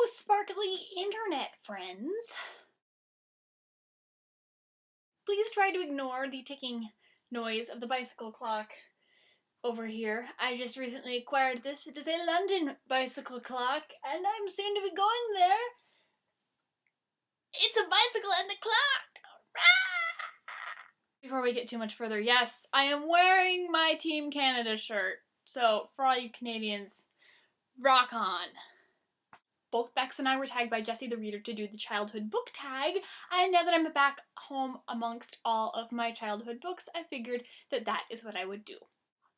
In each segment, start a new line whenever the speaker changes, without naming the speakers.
Sparkly internet friends. Please try to ignore the ticking noise of the bicycle clock over here. I just recently acquired this. It is a London bicycle clock, and I'm soon to be going there. It's a bicycle and the clock! Before we get too much further, yes, I am wearing my Team Canada shirt. So, for all you Canadians, rock on. Both Bex and I were tagged by Jessie the Reader to do the childhood book tag, and now that I'm back home amongst all of my childhood books, I figured that that is what I would do.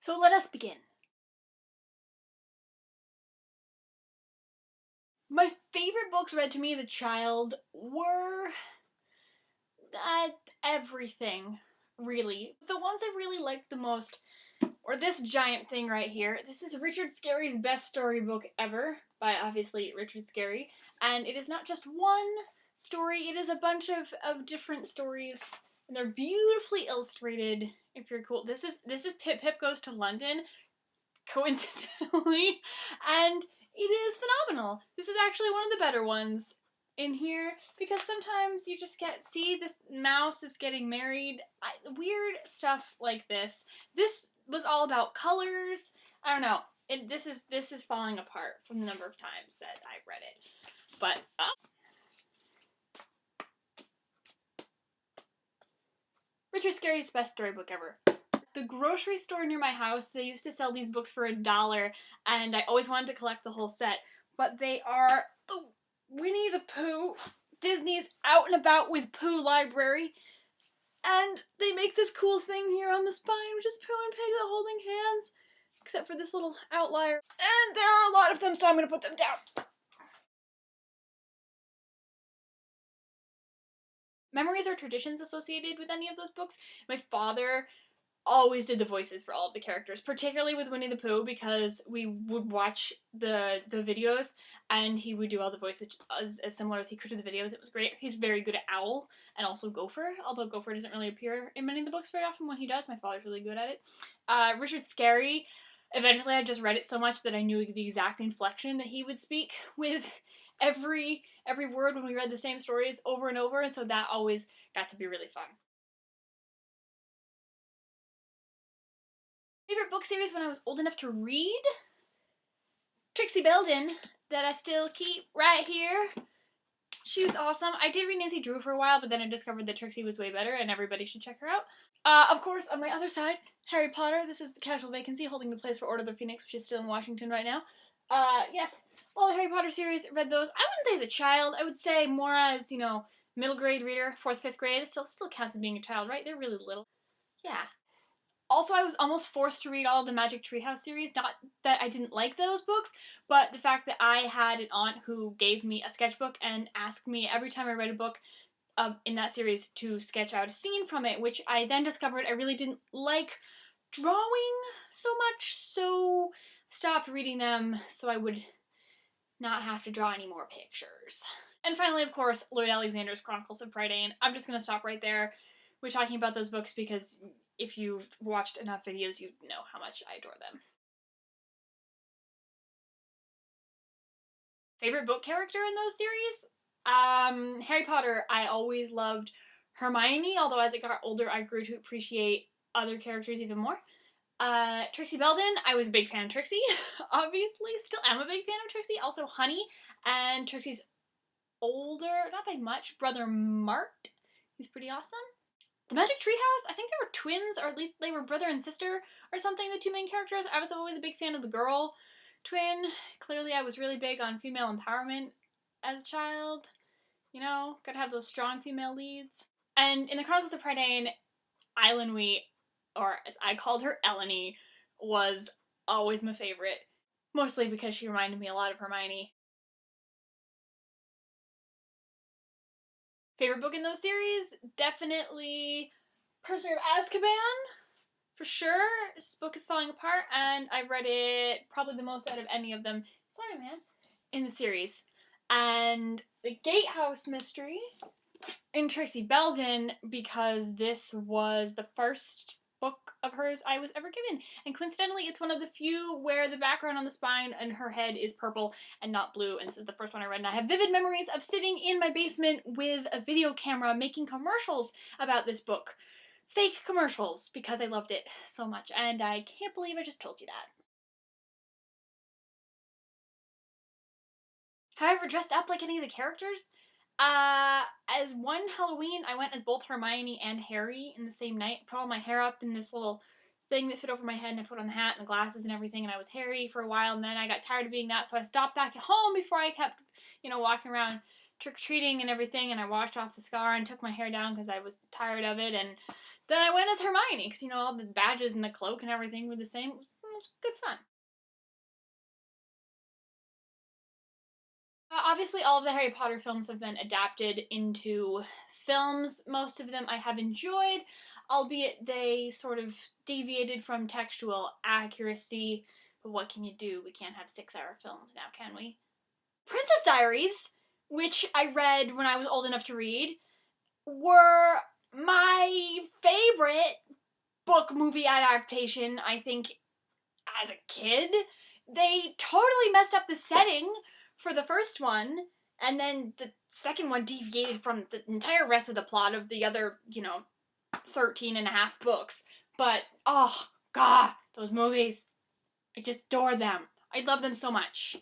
So let us begin. My favorite books read to me as a child were everything, really. The ones I really liked the most or this giant thing right here. This is Richard Scarry's best storybook ever, by obviously Richard Scarry. And it is not just one story, it is a bunch of different stories. And they're beautifully illustrated, if you're cool. This is Pip Pip Goes to London, coincidentally. And it is phenomenal. This is actually one of the better ones in here, because sometimes you just see this mouse is getting married. Weird stuff like this. This was all about colors. I don't know. This is falling apart from the number of times that I've read it. But Richard Scarry's best storybook ever. The grocery store near my house, they used to sell these books for $1, and I always wanted to collect the whole set. But they are Winnie the Pooh, Disney's Out and About with Pooh library. And they make this cool thing here on the spine, which is Pooh and Piglet holding hands. Except for this little outlier. And there are a lot of them, so I'm going to put them down. Memories or traditions associated with any of those books? My father always did the voices for all of the characters, particularly with Winnie the Pooh, because we would watch the videos and he would do all the voices as similar as he could to the videos. It was great. He's very good at Owl and also Gopher, although Gopher doesn't really appear in many of the books very often. When he does, my father's really good at it. Richard Scarry, eventually I just read it so much that I knew the exact inflection that he would speak with every word when we read the same stories over and over, and so that always got to be really fun. Favorite book series when I was old enough to read? Trixie Belden, that I still keep right here. She was awesome. I did read Nancy Drew for a while, but then I discovered that Trixie was way better and everybody should check her out. Of course, on my other side, Harry Potter. This is the Casual Vacancy holding the place for Order of the Phoenix, which is still in Washington right now. Yes, all the Harry Potter series, read those. I wouldn't say as a child. I would say more as, middle grade reader, 4th, 5th grade. It still counts as being a child, right? They're really little. Yeah. Also, I was almost forced to read all of the Magic Treehouse series. Not that I didn't like those books, but the fact that I had an aunt who gave me a sketchbook and asked me every time I read a book in that series to sketch out a scene from it, which I then discovered I really didn't like drawing so much, so I stopped reading them so I would not have to draw any more pictures. And finally, of course, Lloyd Alexander's Chronicles of Prydain. I'm just going to stop right there with talking about those books because if you've watched enough videos, you know how much I adore them. Favorite book character in those series? Harry Potter, I always loved Hermione, although as I got older, I grew to appreciate other characters even more. Trixie Belden, I was a big fan of Trixie, obviously. Still am a big fan of Trixie. Also Honey, and Trixie's older, not by much, brother Mart. He's pretty awesome. The Magic Treehouse, I think they were twins, or at least they were brother and sister or something, the two main characters. I was always a big fan of the girl twin. Clearly I was really big on female empowerment as a child. Gotta have those strong female leads. And in the Chronicles of Prydain, Eilonwy, or as I called her, Eleni, was always my favorite. Mostly because she reminded me a lot of Hermione. Favorite book in those series? Definitely Prisoner of Azkaban, for sure. This book is falling apart, and I've read it probably the most out of any of them. Sorry, man. In the series. And The Gatehouse Mystery in Trixie Belden, because this was the first book of hers I was ever given. And coincidentally, it's one of the few where the background on the spine and her head is purple and not blue. And this is the first one I read. And I have vivid memories of sitting in my basement with a video camera making commercials about this book. Fake commercials, because I loved it so much. And I can't believe I just told you that. Have I ever dressed up like any of the characters? As one Halloween, I went as both Hermione and Harry in the same night. Put all my hair up in this little thing that fit over my head, and I put on the hat and the glasses and everything, and I was Harry for a while, and then I got tired of being that, so I stopped back at home before I kept, walking around trick-or-treating and everything, and I washed off the scar and took my hair down because I was tired of it, and then I went as Hermione, because, all the badges and the cloak and everything were the same. It was good fun. Obviously, all of the Harry Potter films have been adapted into films. Most of them I have enjoyed, albeit they sort of deviated from textual accuracy. But what can you do? We can't have 6-hour films now, can we? Princess Diaries, which I read when I was old enough to read, were my favorite book movie adaptation, I think, as a kid. They totally messed up the setting for the first one, and then the second one deviated from the entire rest of the plot of the other, 13 and a half books. But, oh, God, those movies. I just adore them. I love them so much.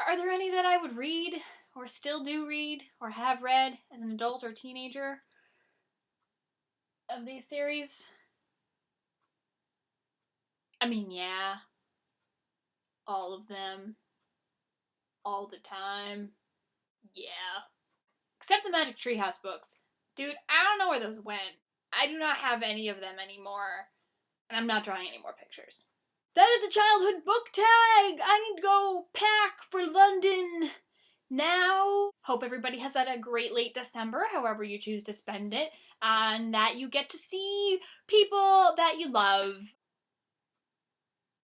Are there any that I would read, or still do read, or have read as an adult or teenager of these series? I mean, yeah. All of them. All the time. Yeah. Except the Magic Treehouse books. Dude, I don't know where those went. I do not have any of them anymore. And I'm not drawing any more pictures. That is the childhood book tag! I need to go pack for London now. Hope everybody has had a great late December, however you choose to spend it, and that you get to see people that you love.